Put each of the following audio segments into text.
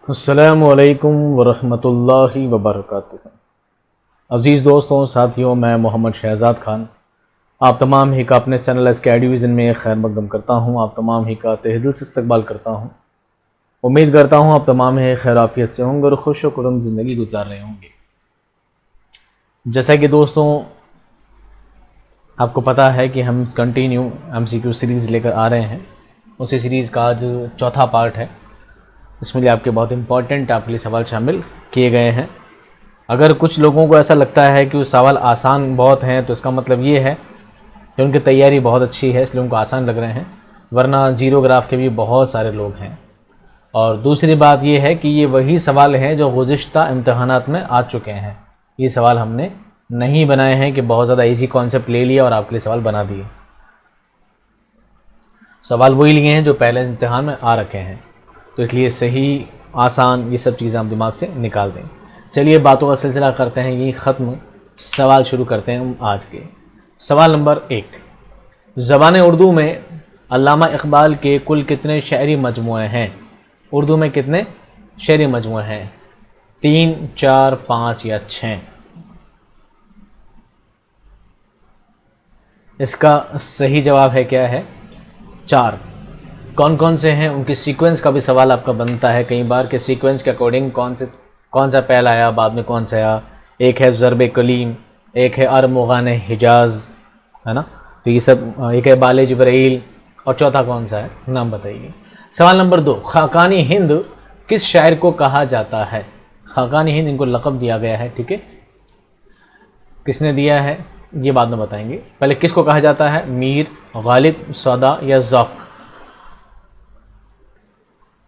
अस्सलामुअलैकुम वरहमतुल्लाहि वबरकातुहू। अज़ीज़ दोस्तों, साथियों, मैं मोहम्मद शहज़ाद ख़ान आप तमाम ही का अपने चैनल एसके डिवीज़न में खैर मकदम करता हूँ। आप तमाम ही का तहे दिल से इस्तकबाल करता हूँ। उम्मीद करता हूँ आप तमाम ही खैर आफियत से होंगे और खुश व खुर्रम ज़िंदगी गुजार रहे होंगे। जैसा कि दोस्तों आपको पता है कि हम कंटिन्यू MCQ सीरीज़ लेकर आ रहे हैं। उसी सीरीज़ का आज चौथा पार्ट है। इसमें लिए आपके बहुत इंपॉर्टेंट आपके लिए सवाल शामिल किए गए हैं। अगर कुछ लोगों को ऐसा लगता है कि वो सवाल आसान बहुत हैं तो इसका मतलब ये है कि उनकी तैयारी बहुत अच्छी है, इसलिए उनको आसान लग रहे हैं, वरना ज़ीरो ग्राफ के भी बहुत सारे लोग हैं। और दूसरी बात ये है कि ये वही सवाल हैं जो गुज़िश्ता इम्तहानात में आ चुके हैं। ये सवाल हमने नहीं बनाए हैं कि बहुत ज़्यादा ईजी कॉन्सेप्ट ले लिया और आपके लिए सवाल बना दिए। सवाल वही लिए हैं जो पहले इम्तहान में आ रखे हैं, तो इसलिए सही आसान ये सब चीज़ें आप दिमाग से निकाल दें। चलिए बातों का सिलसिला करते हैं, ये ख़त्म सवाल शुरू करते हैं आज के। सवाल नंबर 1, ज़बान उर्दू में अल्लामा इक़बाल के कुल कितने शायरी मजमूए हैं? उर्दू में कितने शायरी मजमूए हैं? 3, 4, 5 या 6? इसका सही जवाब है क्या है? 4। कौन कौन से हैं, उनकी सीक्वेंस का भी सवाल आपका बनता है कई बार कि सीक्वेंस के अकॉर्डिंग कौन सा पहला आया, बाद में कौन सा आया। एक है ज़रब कलीम, एक है अरमुगान हिजाज, है ना, तो ये सब। एक है बाले जिब्राइल, और चौथा कौन सा है, नाम बताइए। सवाल नंबर 2, खाकानी हिंद किस शायर को कहा जाता है? खाकानी हिंद इनको लक़ब दिया गया है, ठीक है। किसने दिया है ये बाद में बताएंगे। पहले किसको कहा जाता है? मीर, गालिब, सौदा या ज़ौक़?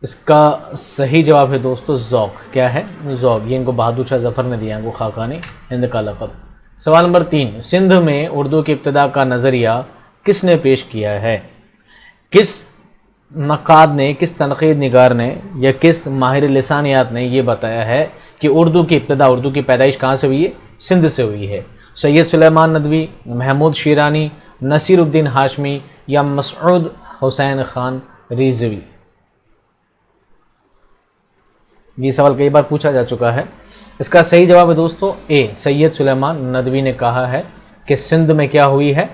इसका सही जवाब है दोस्तों ज़ौक़। क्या है? ज़ौक़। ये इनको बहादुर शाह ज़फ़र ने दिया है, वो खाकानी हिंद का लक़ब। सवाल नंबर 3, सिंध में उर्दू की इब्तिदा का नज़रिया किसने पेश किया है? किस नक़ाद ने, किस तनक़ीद निगार ने या किस माहिर लिसानियात ने ये बताया है कि उर्दू की इब्तिदा, उर्दू की पैदाइश कहाँ से हुई है? सिंध से हुई है। सैयद सुलेमान नदवी, महमूद शिरानी, नसीरुद्दीन हाशमी या मसऊद हुसैन ख़ान रिज़वी? ये सवाल कई बार पूछा जा चुका है। इसका सही जवाब है दोस्तों ए, सैयद सुलेमान नदवी ने कहा है कि सिंध में क्या हुई है?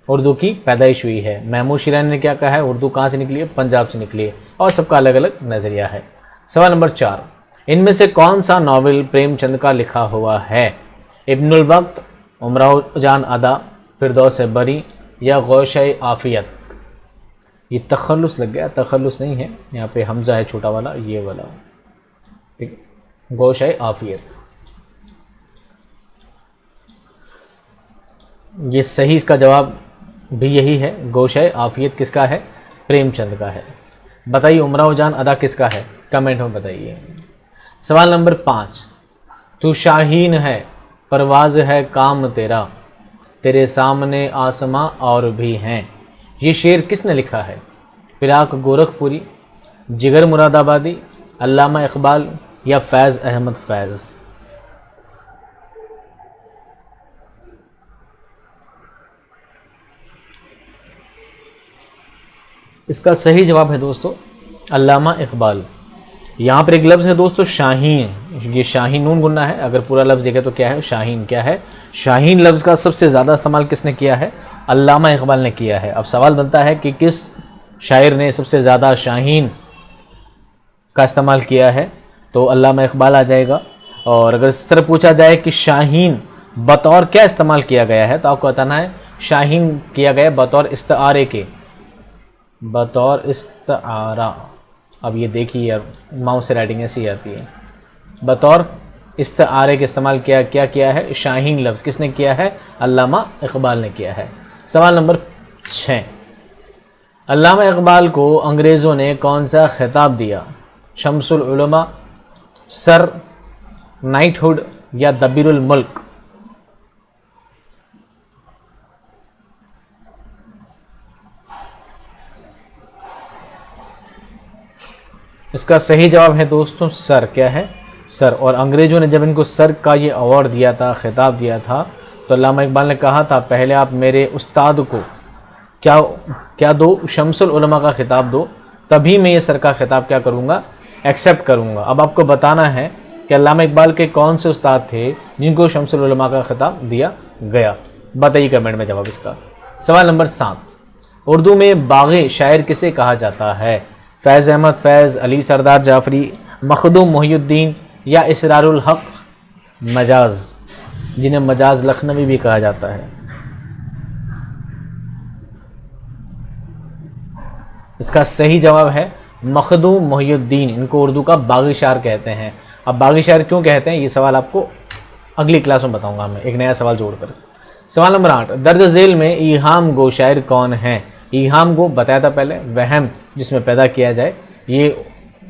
उर्दू की पैदाइश हुई है। महमूद शिरानी ने क्या कहा है? उर्दू कहाँ से निकली है? पंजाब से निकली है। और सबका अलग अलग नज़रिया है। सवाल नंबर 4, इनमें से कौन सा नावल प्रेमचंद का लिखा हुआ है? इब्नुल वक्त, उमराव जान अदा, फिरदौस बरी या गौशे आफियत? ये तखल्लुस लग गया, तखल्लुस नहीं है, यहाँ पे हमजा है छोटा वाला, ये वाला, ठीक है, गौशे आफियत। ये सही इसका जवाब भी यही है। गौशे आफियत किसका है? प्रेमचंद का है। बताइए उमराव जान अदा किसका है? कमेंट में बताइए। सवाल नंबर 5, तू शाहीन है, परवाज़ है काम तेरा, तेरे सामने आसमां और भी हैं, ये शेर किसने लिखा है? फिराक गोरखपुरी, जिगर मुरादाबादी, अल्लामा इक़बाल या फैज़ अहमद फैज़? इसका सही जवाब है दोस्तों अल्लामा इक़बाल। यहाँ पर एक लफ्ज़ है दोस्तों शाहीन, ये शाहीन नून गुन्ना है। अगर पूरा लफ्ज़ देखें तो क्या है? शाहीन। क्या है? शाहीन लफ्ज़ का सबसे ज़्यादा इस्तेमाल किसने किया है? अल्लामा इक़बाल ने किया है। अब सवाल बनता है कि किस शायर ने सबसे ज़्यादा शाहीन का इस्तेमाल किया है, तो अल्लामा इक़बाल आ जाएगा। और अगर इस तरह पूछा जाए कि शाहीन बतौर क्या इस्तेमाल किया गया है, तो आपको बताना है शाहीन किया गया बतौर इस्तारे के, बतौर इस्तारा। अब ये देखिए यार, माउस से राइटिंग ऐसी आती है। बतौर इस्तारे के इस्तेमाल क्या किया है? शाहीन लफ्ज़ किसने किया है? अल्लामा इक़बाल ने किया है। सवाल नंबर 6, अल्लामा इक़बाल को अंग्रेज़ों ने कौन सा खिताब दिया? शम्सुल उलमा, सर, नाइटहुड या दबीरुल मुल्क? इसका सही जवाब है दोस्तों सर। क्या है? सर। और अंग्रेज़ों ने जब इनको सर का ये अवार्ड दिया था, खिताब दिया था, तो अल्लामा इक़बाल ने कहा था पहले आप मेरे उस्ताद को क्या दो? शम्सुल उलमा का खिताब दो, तभी मैं ये सर का खिताब क्या करूँगा, एक्सेप्ट करूँगा। अब आपको बताना है कि अल्लामा इकबाल के कौन से उस्ताद थे जिनको शम्सुल उलमा का खिताब दिया गया। बताइए कमेंट में जवाब इसका। सवाल नंबर 7, उर्दू में बाग़े शायर किसे कहा जाता है? फैज़ अहमद फैज़, अली सरदार जाफरी, मखदूम मोहिउद्दीन या इसरारुल हक मजाज, जिन्हें मजाज लखनवी भी कहा जाता है। इसका सही जवाब है मखदूम मोहिउद्दीन। इनको उर्दू का बाग़ी शायर कहते हैं। अब बाग़ी शायर क्यों कहते हैं ये सवाल आपको अगली क्लास में बताऊंगा मैं, एक नया सवाल जोड़कर। सवाल नंबर 8, दर्ज झेल में ईहाम गो शायर कौन है? ईहाम गो बताया था पहले, वहम जिसमें पैदा किया जाए, ये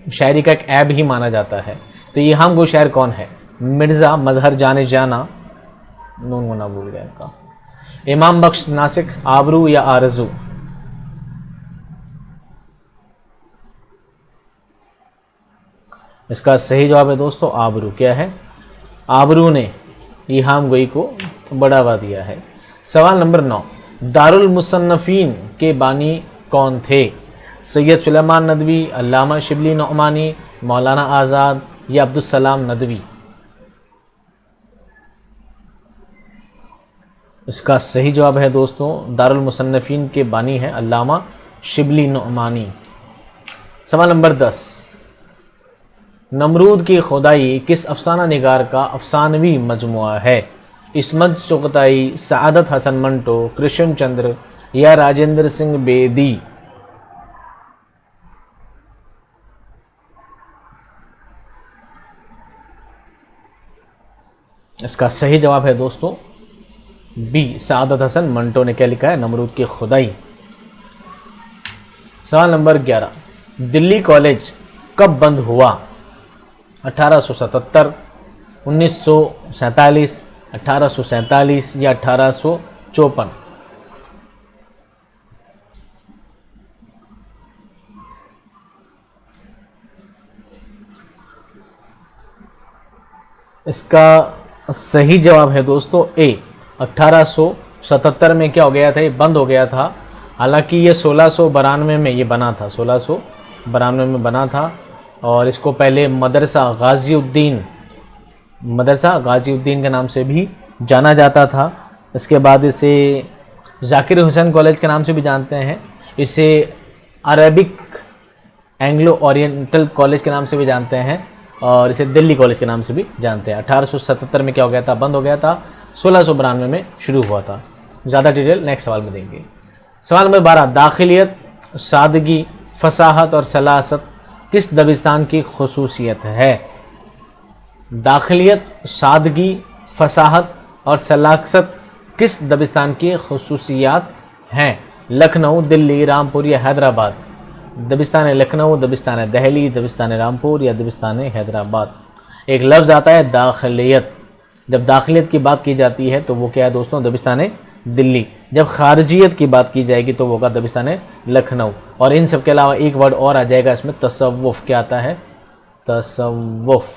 शायरी का एक ऐब ही माना जाता है। तो ईहाम गो शायर कौन है? मिर्ज़ा मजहर जाने जाना, नून गुना भूल गया इनका, इमाम बख्श नासिक, आबरू या आरजू? इसका सही जवाब है दोस्तों आबरू। क्या है? आबरू ने ईहाम गोई को बढ़ावा दिया है। सवाल नंबर 9, दारुल मुसन्नफीन के बानी कौन थे? सैयद सुलेमान नदवी, अल्लामा शिबली नौमानी, मौलाना आज़ाद या अब्दुस्सलाम नदवी? इसका सही जवाब है दोस्तों दारुल मुसन्नफीन के बानी है अल्लामा शिबली नौमानी। सवाल नंबर 10, नमरूद की खुदाई किस अफसाना निगार का अफसानवी मजमुआ है? इस्मत चुगताई, सआदत हसन मंटो, कृष्ण चंद्र या राजेंद्र सिंह बेदी? इसका सही जवाब है दोस्तों बी, सआदत हसन मंटो ने क्या लिखा है? नमरूद की खुदाई। सवाल नंबर 11, दिल्ली कॉलेज कब बंद हुआ? 1877, 1947, 1847 या 1854? इसका सही जवाब है दोस्तों ए, 1877 में क्या हो गया था? ये बंद हो गया था। हालांकि ये 1692 में ये बना था, 1692 में बना था। और इसको पहले मदरसा गाज़ीउद्दीन के नाम से भी जाना जाता था। इसके बाद इसे ज़ाकिर हुसैन कॉलेज के नाम से भी जानते हैं। इसे अरबिक एंग्लो ओरिएंटल कॉलेज के नाम से भी जानते हैं और इसे दिल्ली कॉलेज के नाम से भी जानते हैं। 1877 में क्या हो गया था? बंद हो गया था। 1692 में शुरू हुआ था। ज़्यादा डिटेल नेक्स्ट सवाल में देंगे। सवाल नंबर 12, दाखिलियत, सादगी, फसाहत और सलासत किस दबिस्तान की खुसूसियत है? दाखिलियत, सादगी, फसाहत और सलासत किस दबिस्तान की खुसूसियात हैं? लखनऊ, दिल्ली, रामपुर या हैदराबाद? दबिस्तान लखनऊ, दबिस्तान दहली, दबिस्तान रामपुर या दबिस्तान हैदराबाद? एक लफ्ज़ आता है दाखिलियत। जब दाखिलियत की बात की जाती है तो वो क्या है दोस्तों? दबिस्तान दिल्ली। जब खारजियत की बात की जाएगी तो वो होगा दबिस्तान लखनऊ। और इन सब के अलावा एक वर्ड और आ जाएगा इसमें, तसव्वुफ़। क्या आता है? तसव्वुफ़।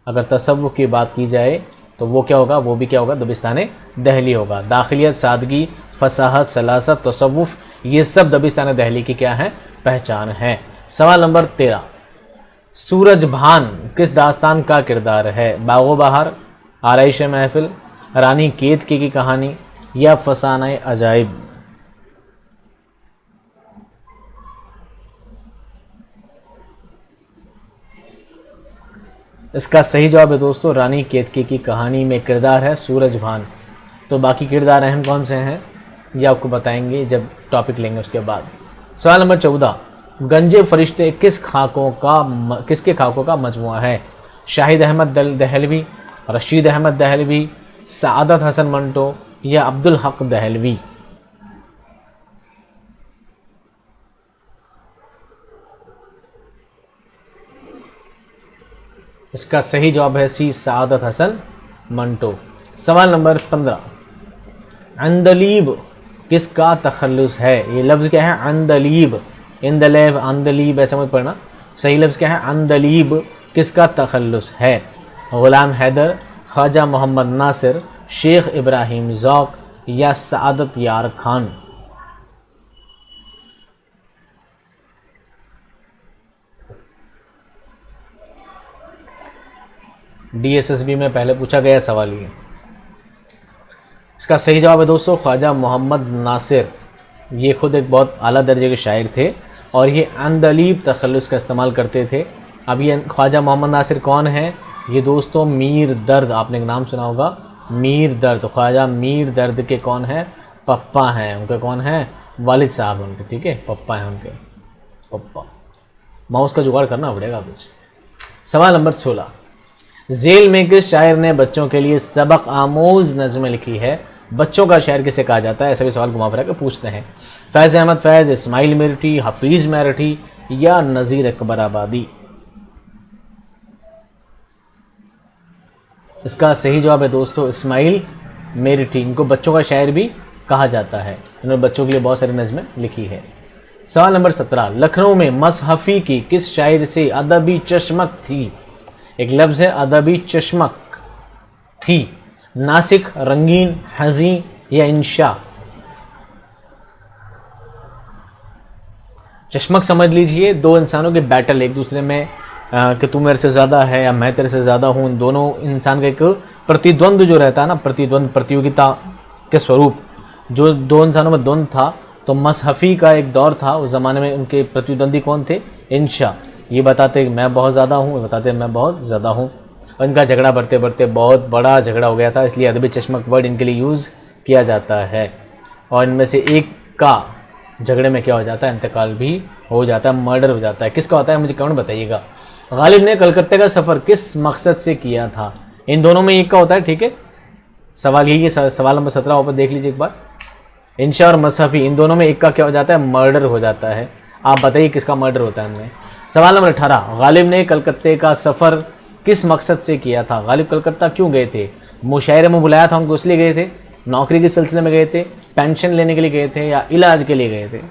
अगर तसव्वुफ़ की बात की जाए तो वो क्या होगा? वो भी क्या होगा? दबिस्तान दहली होगा। दाखिलियत, सादगी, फसाहत, सलासत, तसव्वुफ़, ये सब दबिस्तान दहली की क्या है? पहचान है। सवाल नंबर 13, सूरज भान किस दास्तान का किरदार है? बागो बहार, आरइश महफिल, रानी केतकी की कहानी या फसाना अजाइब? इसका सही जवाब है दोस्तों रानी केतकी की कहानी में किरदार है सूरज भान। तो बाकी किरदार अहम कौन से हैं ये आपको बताएंगे जब टॉपिक लेंगे उसके बाद। सवाल नंबर 14, गंजे फरिश्ते किसके खाकों का मजमुआ है? शाहिद अहमद दहलवी, रशीद अहमद दहलवी, सआदत हसन मंटो या अब्दुल हक दहलवी? इसका सही जवाब है सी, सआदत हसन मंटो। सवाल नंबर 15, अंदलीब किसका तखल्लुस है? ये लफ्ज़ क्या है? अंदलीब, इंदलेब, अंदलीब ऐसा मत पढ़ना। सही लफ्ज़ क्या है? अंदलीब किसका तखल्लुस है? गुलाम हैदर, ख्वाजा मोहम्मद नासिर, शेख इब्राहिम ज़ौक़ या सआदत यार खान? DSSB में पहले पूछा गया सवाल ये। इसका सही जवाब है दोस्तों ख्वाजा मोहम्मद नासिर। ये खुद एक बहुत आला दर्जे के शायर थे और ये अंदलीब तखल्लुस का इस्तेमाल करते थे। अब ये ख्वाजा मोहम्मद नासिर कौन है? ये दोस्तों मीर दर्द, आपने एक नाम सुना होगा मीर दर्द। ख्वाजा मीर दर्द के कौन है? पप्पा हैं उनके। कौन है? वालिद साहब उनके, ठीक है, पप्पा हैं उनके, पप्पा। माउस का जुगाड़ करना पड़ेगा कुछ। सवाल नंबर 16, झेल में किस शायर ने बच्चों के लिए सबक आमोज नज़में लिखी है? बच्चों का शायर किसे कहा जाता है? ऐसे भी सवाल घुमा फिरा के पूछते हैं। फैज़ अहमद फैज़, इस्माइल मेरठी, हफीज़ मेरठी या नज़ीर अकबर आबादी? इसका सही जवाब है दोस्तों इस्माइल मेरठी। इनको बच्चों का शायर भी कहा जाता है। इन्होंने बच्चों के लिए बहुत सारी नज़में लिखी है। सवाल नंबर 17, लखनऊ में मसहफ़ी की किस शायर से अदबी चश्मक थी? एक लफ्ज़ है अदबी चश्मक थी। नासिक, रंगीन, हज़ी या इंशा? चश्मक समझ लीजिए दो इंसानों के बैटल, एक दूसरे में कि तू मेरे से ज़्यादा है या मैं तेरे से ज़्यादा हूँ। दोनों इंसान का एक प्रतिद्वंद जो रहता है ना, प्रतियोगिता के स्वरूप जो दो इंसानों में द्वंद था, तो मसहफ़ी का एक दौर था उस ज़माने में। उनके प्रतिद्वंदी कौन थे? इंशा। ये बताते मैं बहुत ज़्यादा हूँ, ये बताते मैं बहुत ज़्यादा हूँ। और इनका झगड़ा बढ़ते बढ़ते बहुत बड़ा झगड़ा हो गया था, इसलिए अदबी चश्मक वर्ड इनके लिए यूज़ किया जाता है। और इनमें से एक का झगड़े में क्या हो जाता है? इंतकाल भी हो जाता है, मर्डर हो जाता है। किसका होता है मुझे कमेंट बताइएगा। गालिब ने कलकत्ते का सफ़र किस मकसद से किया था? इन दोनों में एक का होता है, ठीक है। सवाल यही है, सवाल नंबर 17 ऊपर देख लीजिए एक बार। इंशा और मसहफ़ी इन दोनों में एक का क्या हो जाता है? मर्डर हो जाता है। आप बताइए किसका मर्डर होता है इनमें। सवाल नंबर 18, गालिब ने कलकत्ते का सफ़र किस मकसद से किया था? गालिब कलकत्ता क्यों गए थे? मुशायरे में बुलाया था उनको इसलिए गए थे? नौकरी के सिलसिले में गए थे? पेंशन लेने के लिए गए थे या इलाज के लिए गए थे?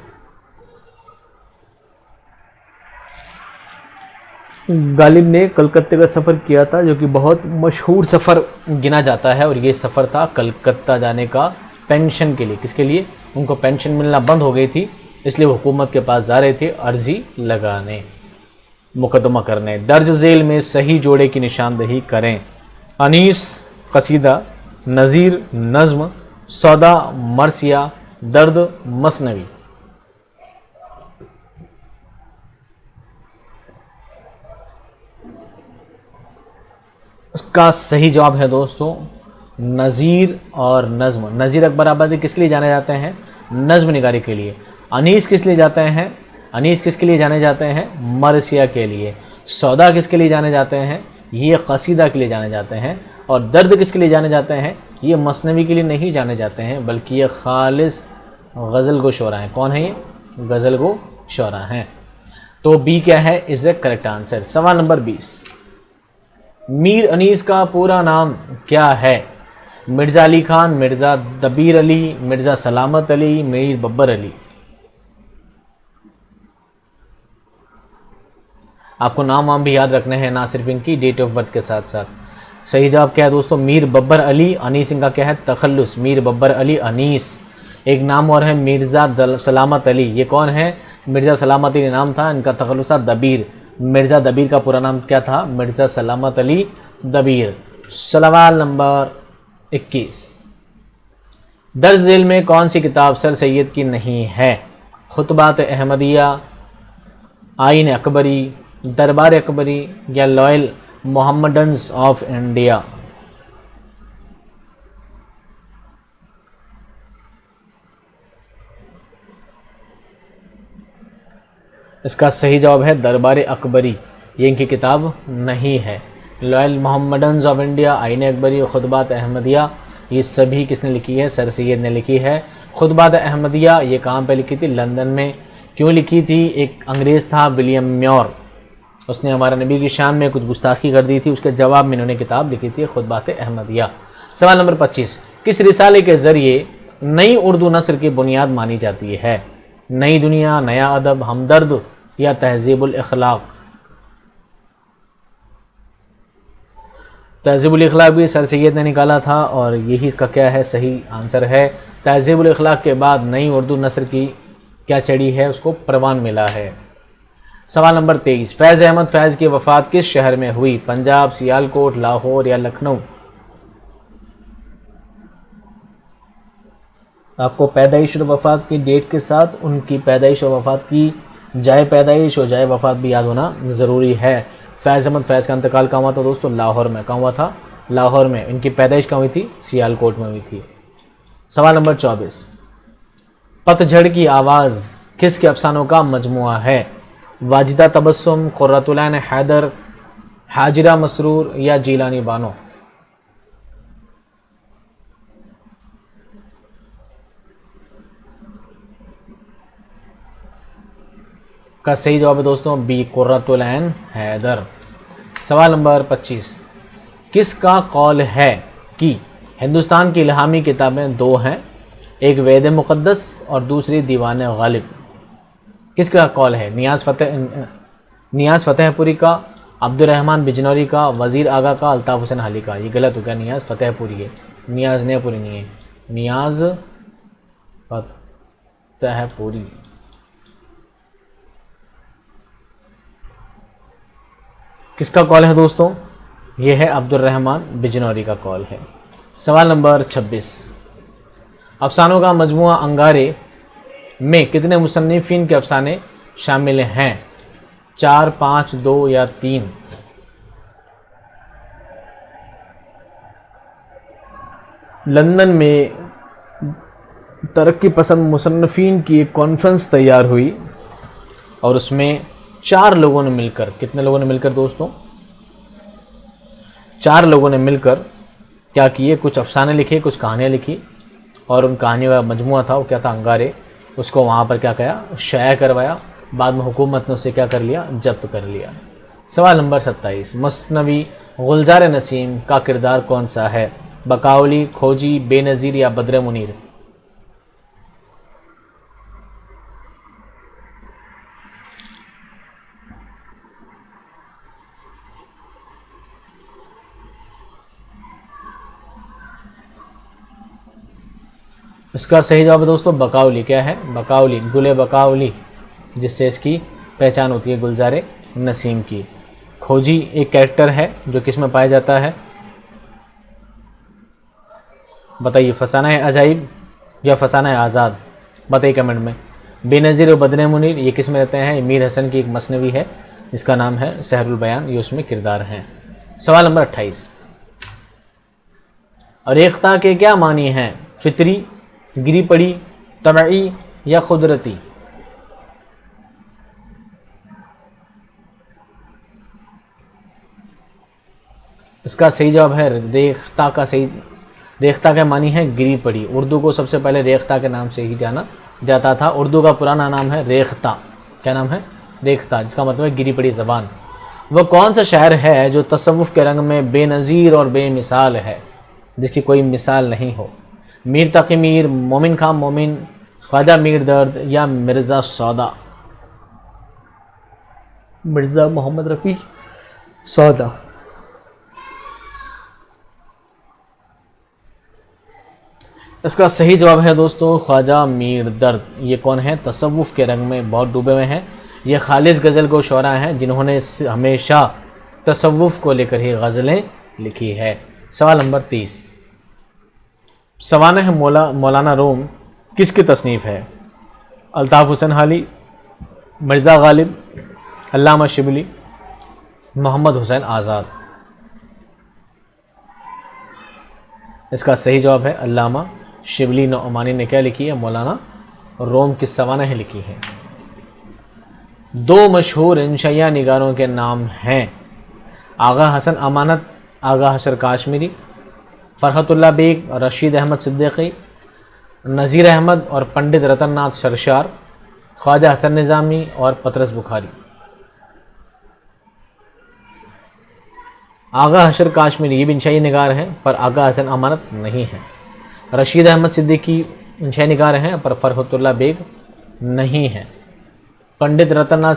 गालिब ने कलकत्ते का सफ़र किया था, जो कि बहुत मशहूर सफ़र गिना जाता है। और ये सफ़र था कलकत्ता जाने का पेंशन के लिए। किसके लिए? उनको पेंशन मिलना बंद हो गई थी, इसलिए वो हुकूमत के पास जा रहे थे अर्जी लगाने, मुकदमा करने। दर्ज झेल में सही जोड़े की निशानदही करें। अनीस कसीदा, नज़ीर नज़्म, सौदा मरसिया, दर्द मसनवी? इसका सही जवाब है दोस्तों नज़ीर और नज़्म। नज़ीर अकबर आबादी किस लिए जाने जाते हैं? नज़्म निगारी के लिए। अनीस किस लिए जाते हैं? अनीस किसके लिए जाने जाते हैं? मरसिया के लिए। सौदा किसके लिए जाने जाते हैं? ये कसीदा के लिए जाने जाते हैं। और दर्द किसके लिए जाने जाते हैं? ये मसनवी के लिए नहीं जाने जाते हैं, बल्कि ये खालिस गज़ल गो शोरा हैं। कौन है ये? गज़ल गो शोरा हैं। तो बी क्या है? Is A correct answer. सवाल नंबर 20, मीर अनीस का पूरा नाम क्या है? मिर्ज़ा अली खान, मिर्ज़ा दबीर अली, मिर्ज़ा सलामत अली, मीर बब्बर अली? आपको नाम वाम भी याद रखने हैं, ना सिर्फ इनकी डेट ऑफ बर्थ के साथ साथ। सही जवाब क्या है दोस्तों? मीर बब्बर अली। अनीस इनका क्या है? तखल्लुस। मीर बब्बर अली अनीस। एक नाम और है मिर्ज़ा सलामत अली। ये कौन है? मिर्ज़ा सलामत अली नाम था, इनका तखल्लुस था दबीर। मिर्ज़ा दबीर का पूरा नाम क्या था? मिर्ज़ा सलामत अली दबीर। सवाल नंबर 21, दर्ज झेल में कौन सी किताब सर सैयद की नहीं है? खुतबात अहमदिया, आईन अकबरी, दरबार अकबरी या लॉयल मोहम्मडन्स ऑफ इंडिया? इसका सही जवाब है दरबार अकबरी। ये इनकी किताब नहीं है। लॉयल मोहम्मडन्स ऑफ इंडिया, आईन अकबरी और खुतबात अहमदिया, ये सभी किसने लिखी है? सर सैयद ने लिखी है। खुतबात अहमदिया ये कहाँ पे लिखी थी? लंदन में। क्यों लिखी थी? एक अंग्रेज़ था विलियम म्योर, उसने हमारा नबी की शान में कुछ गुस्ताखी कर दी थी, उसके जवाब में इन्होंने किताब लिखी थी खुतबात अहमदिया। सवाल नंबर 25, किस रिसाले के ज़रिए नई उर्दू नस्र की बुनियाद मानी जाती है? नई दुनिया, नया अदब, हमदर्द या तहज़ीबुल इखलाक? तहज़ीबुल इखलाक भी सर सैयद ने निकाला था और यही इसका क्या है? सही आंसर है। तहज़ीबुल इखलाक के बाद नई उर्दू नस्र की क्या चढ़ी है? उसको परवान मिला है। सवाल नंबर 23, फैज़ अहमद फैज़ की वफ़ात किस शहर में हुई? पंजाब, सियालकोट, लाहौर या लखनऊ? आपको पैदाइश और वफ़ात की डेट के साथ उनकी पैदाइश और वफ़ात की जाए पैदाइश और जाए वफ़ात भी याद होना ज़रूरी है। फैज़ अहमद फैज़ का इंतकाल कहाँ हुआ था दोस्तों? लाहौर में। कहाँ हुआ था? लाहौर में। इनकी पैदाइश कहाँ हुई थी? सियालकोट में हुई थी। सवाल नंबर 24, पतझड़ की आवाज़ किसके अफसानों का मजमुआ है? वाजिदा तबस्सुम, कुर्रतुल ऐन हैदर, हाजिरा मसरूर या जीलानी बानो? का सही जवाब है दोस्तों बी, कुर्रतुल ऐन हैदर। सवाल नंबर 25, किसका कौल है कि हिंदुस्तान की इल्हामी किताबें दो हैं, एक वेद मुक़द्दस और दूसरी दीवान गालिब? किसका कौल है? नियाज़ फ़तेहपुरी का, अब्दुर्रहमान बिजनौरी का, वज़ीर आगा का, अल्ताफ़ हुसैन हाली का? ये गलत हो गया, नियाज़ फ़तेहपुरी है, नियाज़ नेपुरी नहीं है, नियाज़ फ़तेहपुरी। किसका कॉल है दोस्तों? ये है अब्दुर्रहमान बिजनौरी का कॉल है। सवाल नंबर 26, अफसानों का मजमुआ अंगारे में कितने मुसन्निफीन के अफसाने शामिल हैं? 4, 5, 2 या 3? लंदन में तरक्की पसंद मुसन्निफीन की एक कॉन्फ्रेंस तैयार हुई और उसमें 4 लोगों ने मिलकर, कितने लोगों ने मिलकर दोस्तों? 4 लोगों ने मिलकर क्या किए? कुछ अफसाने लिखे, कुछ कहानियाँ लिखी और उन कहानियों का मजमुआ था वो क्या था? अंगारे। उसको वहाँ पर क्या किया? शाया करवाया। बाद में हुकूमत ने उसे क्या कर लिया? जब्त कर लिया। सवाल नंबर 27, मसनवी गुलजार नसीम का किरदार कौन सा है? बकाउली, खोजी, बेनज़ीर या बद्र मुनीर? इसका सही जवाब है दोस्तों बकाउली। क्या है? बकाउली, गुले बकाउली, जिससे इसकी पहचान होती है गुलजार नसीम की। खोजी एक कैरेक्टर है जो किस में पाया जाता है? बताइए, फसाना है अजाइब या फसाना है आज़ाद? बताइए कमेंट में। बेनज़ीर और बद्र मुनीर ये किस में रहते हैं? मीर हसन की एक मसनवी है जिसका नाम है सहरुल बयान, ये उसमें किरदार हैं। सवाल नंबर 28, रेख्ता के क्या मानी हैं? फितरी, गिरी पड़ी, तबई या कुदरती? इसका सही जवाब है रेख्ता का सही। रेख्ता का मानी है गिरी पड़ी। उर्दू को सबसे पहले रेख्ता के नाम से ही जाना जाता था। उर्दू का पुराना नाम है रेख्ता। क्या नाम है? रेख्ता, जिसका मतलब है गिरी पड़ी ज़बान। वह कौन सा शायर है जो तसव्वुफ़ के रंग में बेनज़ीर और बेमिसाल है, जिसकी कोई मिसाल नहीं हो? मीर तक़ी मीर, मोमिन खां मोमिन, ख्वाजा मीर दर्द या मिर्ज़ा सौदा? मिर्ज़ा मोहम्मद रफ़ी सौदा। इसका सही जवाब है दोस्तों ख्वाजा मीर दर्द। ये कौन है? तसव्वुफ़ के रंग में बहुत डूबे हुए हैं। ये खालिस गज़ल गो शोरा हैं जिन्होंने हमेशा तसव्वुफ़ को लेकर ही गज़लें लिखी है। सवाल नंबर 30, सवानह मौलाना रूम किसकी तसनीफ़ है? अल्ताफ़ हुसैन हाली, मिर्ज़ा गालिब, अल्लामा शिबली, मोहम्मद हुसैन आज़ाद? इसका सही जवाब है अल्लामा शिबली नौमानी ने क्या लिखी है? मौलाना रूम की सवानह लिखी है। 2 मशहूर इंशाइया निगारों के नाम हैं, आगा हसन अमानत, आगा हशर काश्मीरी, फ़रहतुल्लाह बेग, रशीद अहमद सिद्दीकी, नज़ीर अहमद और पंडित रतन नाथ सरशार, ख्वाजा हसन निज़ामी और पतरस बुखारी? आगा हशर काश्मीरी ये भी इंशाई निगार हैं पर आगा हसन अमानत नहीं है। रशीद अहमद सिद्दीकी इंशाई निगार हैं पर फ़रहतुल्लाह बेग नहीं है। पंडित रतन नाथ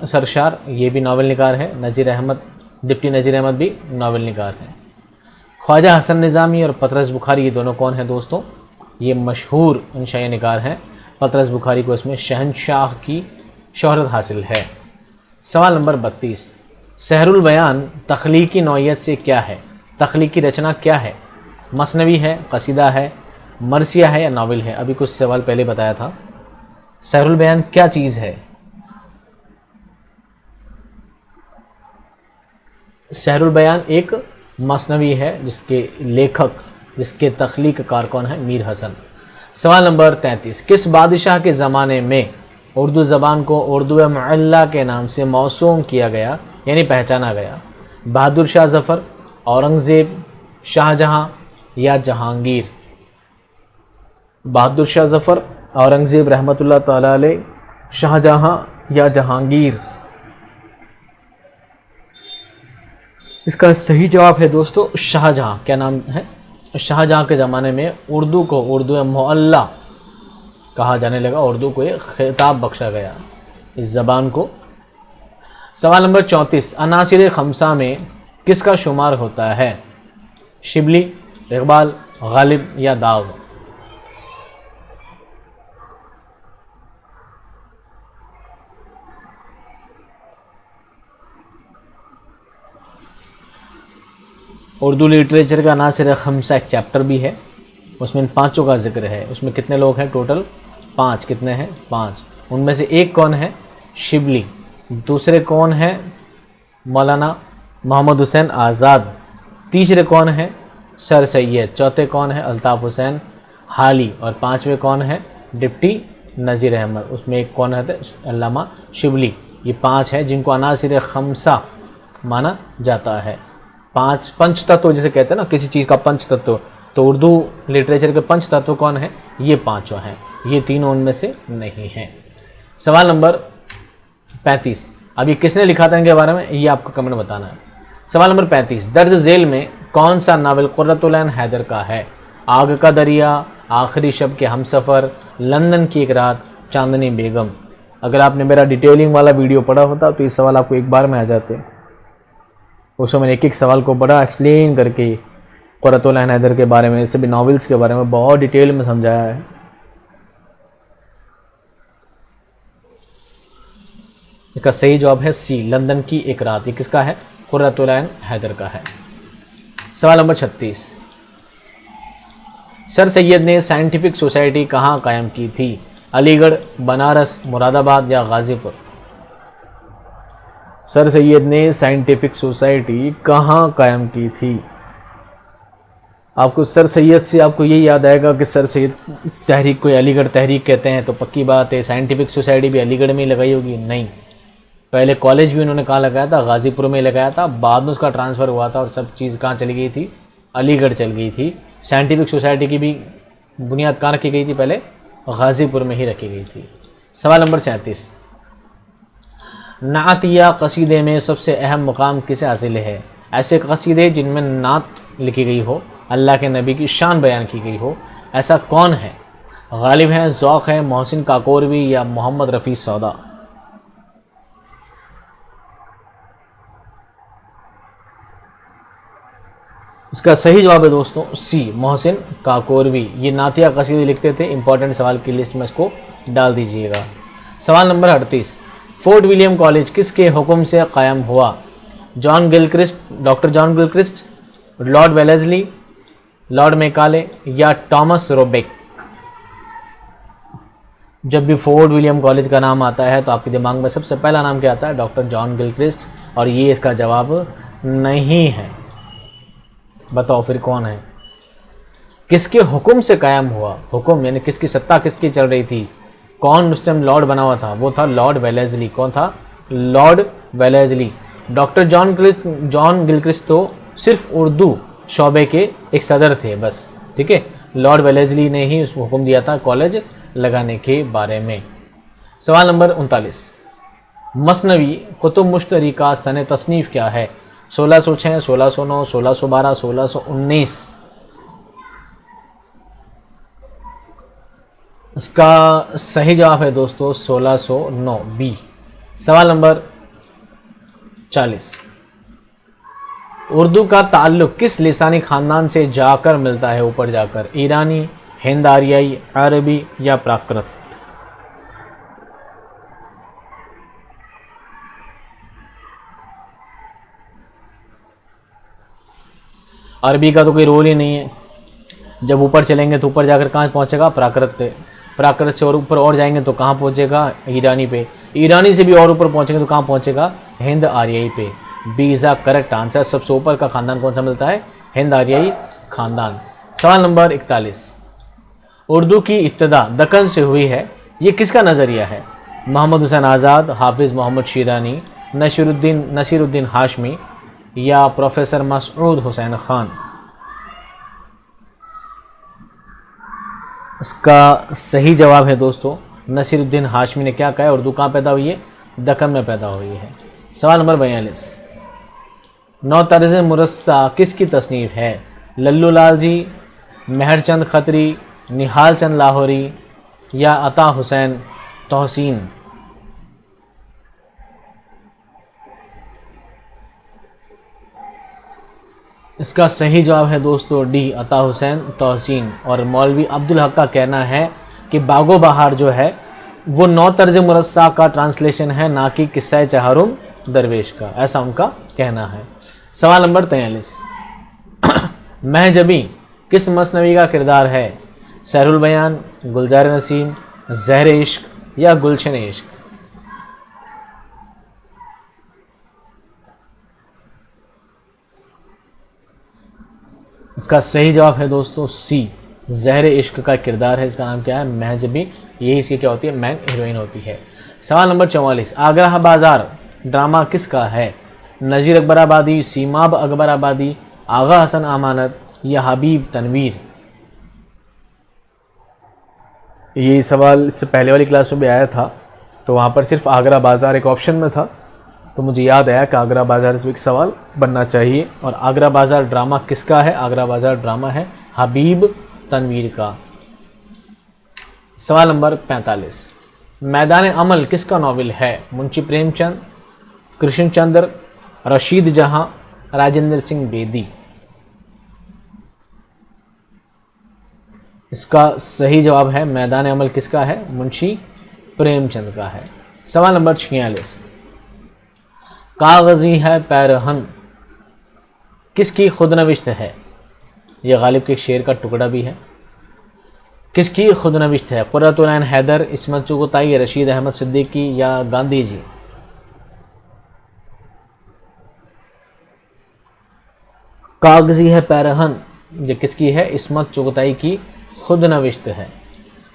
सरशार ये भी नावल निगार है। नज़ीर अहमद, डिप्टी नज़ीर अहमद भी नावल निगार हैं। ख्वाजा हसन निज़ामी और पतरस बुखारी ये दोनों कौन हैं दोस्तों? ये मशहूर इंशाई निगार हैं। पतरस बुखारी को इसमें शहनशाह की शोहरत हासिल है। सवाल नंबर 32, सहरुल बयान तख्लीकी नौइयत से क्या है? तख्लीकी रचना क्या है? मसनवी है, कसीदा है, मरसिया है या नावल है? अभी कुछ सवाल पहले बताया था। सहरुल बयान क्या चीज़ है? सहरुल बयान एक मसनवी है जिसके लेखक, जिसके तख्लीक कार कौन है? मीर हसन। सवाल नंबर 33, किस बादशाह के ज़माने में उर्दू ज़बान को उर्दू मुअल्ला के नाम से मौसूम किया गया, यानी पहचाना गया? बहादुर शाह ज़फ़र, औरंगज़ेब, शाहजहां या जहांगीर? बहादुर शाह ज़फ़र, औरंगज़ेब रहमतुल्लाह ताला अलैह, शाहजहां या जहांगीर? इसका सही जवाब है दोस्तों शाहजहां। क्या नाम है? शाहजहां के ज़माने में उर्दू को उर्दू मुअल्ला कहा जाने लगा, उर्दू को एक खिताब बख्शा गया इस ज़बान को। सवाल नंबर 34, अनासिर खमसा में किसका शुमार होता है? शिबली, इकबाल, गालिब या दाग? उर्दू लिटरेचर का अनासिर खमसा एक चैप्टर भी है, उसमें इन पाँचों का जिक्र है। उसमें कितने लोग हैं टोटल? 5। कितने हैं? 5। उनमें से एक कौन है? शिबली। दूसरे कौन है? मौलाना मोहम्मद हुसैन आज़ाद। तीसरे कौन है? सर सैयद। चौथे कौन है? अल्ताफ़ हुसैन हाली। और पाँचवें कौन है? डिप्टी नज़ीर अहमद। उसमें एक कौन है? अल्लामा शिबली। ये 5 है जिनको अनासिर खमसा माना जाता है। 5 पंच तत्व जिसे कहते हैं ना, किसी चीज़ का पंच तत्व, तो उर्दू लिटरेचर के पंच तत्व कौन है? ये 5 हैं। ये तीनों उनमें से नहीं हैं। सवाल नंबर 35, अभी किसने लिखा था इनके बारे में, ये आपको कमेंट बताना है। सवाल नंबर 35, दर्ज झेल में कौन सा नावल कुर्रतुल ऐन हैदर का है? आग का दरिया, आखिरी शब के हमसफ़र, लंदन की एक रात, चांदनी बेगम? अगर आपने मेरा डिटेलिंग वाला वीडियो पढ़ा होता तो ये सवाल आपको एक बार में आ जाते। उसमें मैंने एक एक सवाल को बड़ा एक्सप्लेन करके कुर्रतुल ऐन हैदर के बारे में, इससे भी नॉवेल्स के बारे में बहुत डिटेल में समझाया है। इसका सही जवाब है सी, लंदन की एक रात। ये किसका है? कुर्रतुल ऐन हैदर का है। सवाल नंबर 36, सर सैयद ने साइंटिफिक सोसाइटी कहाँ कायम की थी? अलीगढ़, बनारस, मुरादाबाद या गाज़ीपुर? सर सैयद ने साइंटिफिक सोसाइटी कहाँ कायम की थी? आपको सर सैयद से आपको यही याद आएगा कि सर सैयद तहरीक को अलीगढ़ तहरीक कहते हैं, तो पक्की बात है साइंटिफिक सोसाइटी भी अलीगढ़ में ही लगाई होगी। नहीं, पहले कॉलेज भी उन्होंने कहाँ लगाया था? गाज़ीपुर में लगाया था। बाद में उसका ट्रांसफ़र हुआ था और सब चीज़ कहाँ चली गई थी? अलीगढ़ चल गई थी। साइंटिफिक सोसाइटी की भी बुनियाद कहाँ रखी गई थी? पहले गाज़ीपुर में ही रखी गई थी। सवाल नंबर 37, नात या कसीदे में सबसे अहम मुकाम किसे हासिल है? ऐसे कसीदे जिनमें नात लिखी गई हो, अल्लाह के नबी की शान बयान की गई हो, ऐसा कौन है? गालिब है, ज़ौक़ है, मोहसिन काकोरवी या मोहम्मद रफ़ी सौदा? इसका सही जवाब है दोस्तों सी, मोहसिन काकोरवी। ये नातिया कसीदे लिखते थे। इंपॉर्टेंट सवाल की लिस्ट में इसको डाल दीजिएगा। सवाल नंबर 38, फोर्ट विलियम कॉलेज किसके हुक्म से कायम हुआ? John Gilchrist, doctor John Gilchrist, Lord Wellesley, Lord Macaulay या टॉमस रोबेक? जब भी फोर्ट विलियम कॉलेज का नाम आता है तो आपके दिमाग में सबसे पहला नाम क्या आता है? Doctor John Gilchrist. और ये इसका जवाब नहीं है। बताओ फिर कौन है? किसके हुक्म से कायम हुआ? हुक्म यानी किसकी सत्ता किसकी चल रही थी? कौन उस टाइम लॉर्ड बना हुआ था? वो था लॉर्ड वेलेस्ली। कौन था? Lord Wellesley. Doctor John Gilchrist तो सिर्फ उर्दू शोबे के एक सदर थे बस, ठीक है। लॉर्ड वेलेस्ली ने ही उसको हुक्म दिया था कॉलेज लगाने के बारे में। सवाल नंबर 39, मसनवी कुतुब मुश्तरी का सन तसनीफ़ क्या है? 1606, 1609, 1612, 1619? इसका सही जवाब है दोस्तों 1609 बी। सवाल नंबर 40, उर्दू का ताल्लुक़ किस लिसानी ख़ानदान से जाकर मिलता है? ऊपर जाकर ईरानी, हिंद आरियाई, अरबी या प्राकृत? अरबी का तो कोई रोल ही नहीं है। जब ऊपर चलेंगे तो ऊपर जाकर कहाँ पहुँचेगा? प्राकृत पे। प्राकृत से और ऊपर और जाएंगे तो कहाँ पहुँचेगा? ईरानी पे। ईरानी से भी और ऊपर पहुँचेंगे तो कहाँ पहुँचेगा? हिंद आर्याई पे। B is the correct answer. सबसे ऊपर का खानदान कौन सा मिलता है? हिंद आर्याई खानदान। सवाल नंबर 41, उर्दू की इब्तिदा दक्कन से हुई है, ये किसका नज़रिया है? मोहम्मद हुसैन आज़ाद, हाफिज़ मोहम्मद शीरानी, नसीरुद्दीन हाशमी या प्रोफेसर मसऊद हुसैन खान? इसका सही जवाब है दोस्तों नसीरुद्दीन हाशमी ने क्या कहा है? उर्दू कहाँ पैदा हुई है? दक्कन में पैदा हुई है। सवाल नंबर 42, नौ तर्ज़ मुरस्सा किसकी तसनीफ़ है? लल्लू लाल जी, मेहरचंद खत्री, निहाल चंद लाहौरी या अता हुसैन तोहसीन? इसका सही जवाब है दोस्तों डी, अता हुसैन तोहसीन। और मौलवी अब्दुल हक का कहना है कि बागो बहार जो है वो नौ तर्ज मुरस्सा का ट्रांसलेशन है, ना कि किस्सा चहारुम दरवेश का, ऐसा उनका कहना है। सवाल नंबर 43, महजबी किस मसनवी का किरदार है? सहरुल बयान, गुलजार नसीम, ज़हर इश्क या गुलशन इश्क? इसका सही जवाब है दोस्तों सी, ज़हर इश्क का किरदार है। इसका नाम क्या है? महजबी। यही इसकी क्या होती है? मैन हीरोइन होती है। सवाल नंबर 44, आगरा बाजार ड्रामा किसका है? नज़ीर अकबर आबादी, सीमाब अकबर आबादी, आगा हसन अमानत या हबीब तनवीर? ये सवाल इससे पहले वाली क्लास में भी आया था, तो वहाँ पर सिर्फ आगरा बाज़ार एक ऑप्शन में था, तो मुझे याद आया कि आगरा बाज़ार से एक सवाल बनना चाहिए। और आगरा बाज़ार ड्रामा किसका है? आगरा बाज़ार ड्रामा है हबीब तनवीर का। सवाल नंबर 45, मैदान अमल किसका नावल है? मुंशी प्रेमचंद, कृष्णचंद्र, रशीद जहां, राजेंद्र सिंह बेदी? इसका सही जवाब है मैदान अमल किसका है? मुंशी प्रेमचंद का है। सवाल नंबर 46, कागज़ी है पैरहन किसकी खुदनविश्त है? यह गालिब के एक शेर का टुकड़ा भी है। किसकी खुदनविश्त है? कुर्रतुल ऐन हैदर, इस्मत चुगताई, रशीद अहमद सिद्दीकी या गांधी जी? कागज़ी है पैरहन ये किसकी है? इस्मत चुगताई की खुदनविश्त है।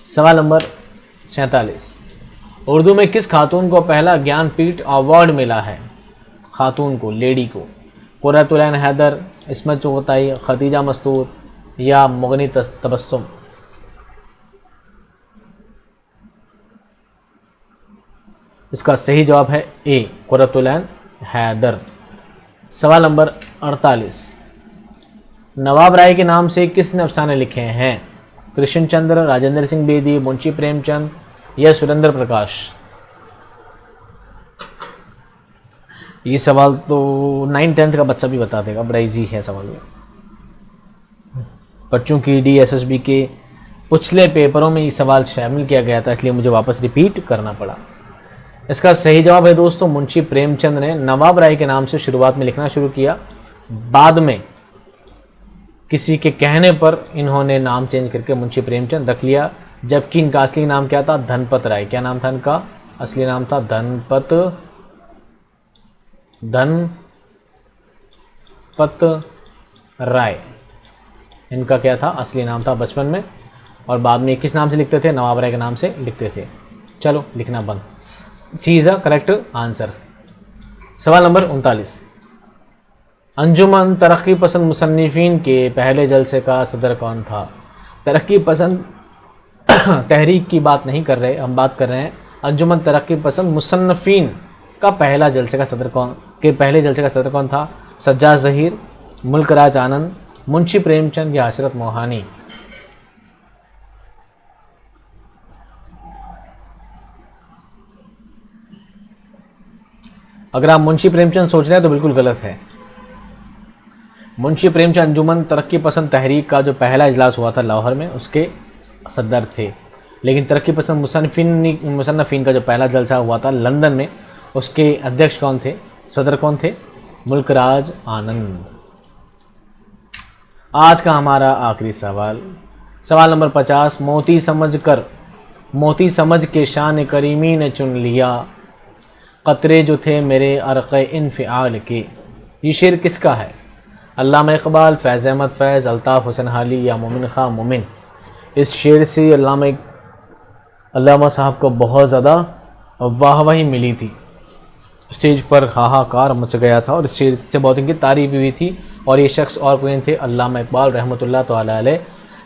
सवाल नंबर 47, उर्दू में किस खातून को पहला ज्ञानपीठ अवार्ड मिला है? खातून को, लेडी को। कुर्रतुल ऐन हैदर, इस्मत चुगताई, खदीजा मस्तूर या मुगनी तबस्सुम? इसका सही जवाब है ए, कुर्रतुल ऐन हैदर। सवाल नंबर 48, नवाब राय के नाम से किसने अफसाने लिखे हैं? कृष्णचंद्र, राजेंद्र सिंह बेदी, मुंशी प्रेमचंद या सुरेंद्र प्रकाश? ये सवाल तो 9-10 का बच्चा भी बता देगा, बड़ा इजी है सवाल ये। बच्चों की DSSB के पिछले पेपरों में ये सवाल शामिल किया गया था, इसलिए मुझे वापस रिपीट करना पड़ा। इसका सही जवाब है दोस्तों मुंशी प्रेमचंद ने नवाब राय के नाम से शुरुआत में लिखना शुरू किया, बाद में किसी के कहने पर इन्होंने नाम चेंज करके मुंशी प्रेमचंद रख लिया, जबकि इनका असली नाम क्या था? धनपत राय। क्या नाम था इनका? असली नाम था धनपत राय। इनका क्या था? असली नाम था बचपन में, और बाद में किस नाम से लिखते थे? नवाब राय के नाम से लिखते थे। चलो लिखना बंद। सी इज अ करेक्ट आंसर। सवाल नंबर 39, अंजुमन तरक्की पसंद मुसन्निफीन के पहले जलसे का सदर कौन था? तरक्की पसंद तहरीक की बात नहीं कर रहे, हम बात कर रहे हैं अंजुमन तरक्की पसंद मुसन्निफीन का पहले जलसे का सदर कौन था? सज्जाद ज़हीर, मुल्क राज आनंद, मुंशी प्रेमचंद या हसरत मोहानी? अगर आप मुंशी प्रेमचंद सोच रहे हैं तो बिल्कुल गलत है। मुंशी प्रेमचंद अंजुमन तरक्की पसंद तहरीक का जो पहला इजलास हुआ था लाहौर में, उसके सदर थे। लेकिन तरक्की पसंद मुसन्निफीन का जो पहला जलसा हुआ था लंदन में, उसके अध्यक्ष कौन थे? सदर कौन थे? मुल्क राज आनंद। आज का हमारा आखिरी सवाल, सवाल नंबर 50। मोती समझ के शान करीमी ने चुन लिया, क़तरे जो थे मेरे अर्क़ इन्फ़िआल के। ये शेर किसका है? अल्लामा इक़बाल, फैज़ अहमद फैज़, अल्ताफ़ हुसैन हाली या मोमिन ख़ां मोमिन। इस शेर से अल्लामा साहब को बहुत ज़्यादा वाहवाही मिली थी, स्टेज पर हाहाकार मच गया था और इस शेर से बहुत इनकी तारीफ़ हुई थी। और ये शख्स और कोई थे, अल्लामा इक़बाल रहमतुल्लाह तआला अलैह,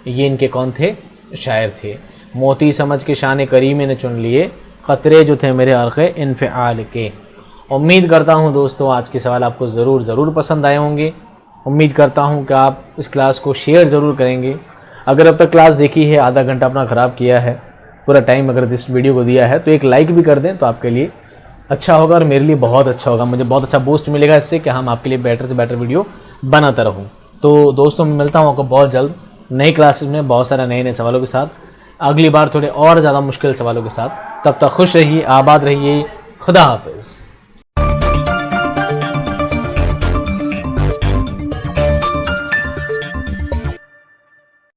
ये इनके कौन थे? शायर थे। मोती समझ के शान करीमी ने चुन लिए, क़तरे जो थे मेरे अर्क़ इन्फ़िआल के। उम्मीद करता हूँ दोस्तों आज के सवाल आपको ज़रूर पसंद आए होंगे। उम्मीद करता हूँ कि आप इस क्लास को शेयर ज़रूर करेंगे। अगर अब तक क्लास देखी है, आधा घंटा अपना ख़राब किया है, पूरा टाइम अगर इस वीडियो को दिया है, तो एक लाइक भी कर दें तो आपके लिए अच्छा होगा और मेरे लिए बहुत अच्छा होगा। मुझे बहुत अच्छा बूस्ट मिलेगा इससे कि हम आपके लिए बेटर से बेटर वीडियो बनाता रहूँ। तो दोस्तों मैं मिलता हूँ आपको बहुत जल्द नई क्लासेस में बहुत सारे नए सवालों के साथ, अगली बार थोड़े और ज़्यादा मुश्किल सवालों के साथ। तब तक खुश रहिए, आबाद रहिए, खुदा हाफिज़।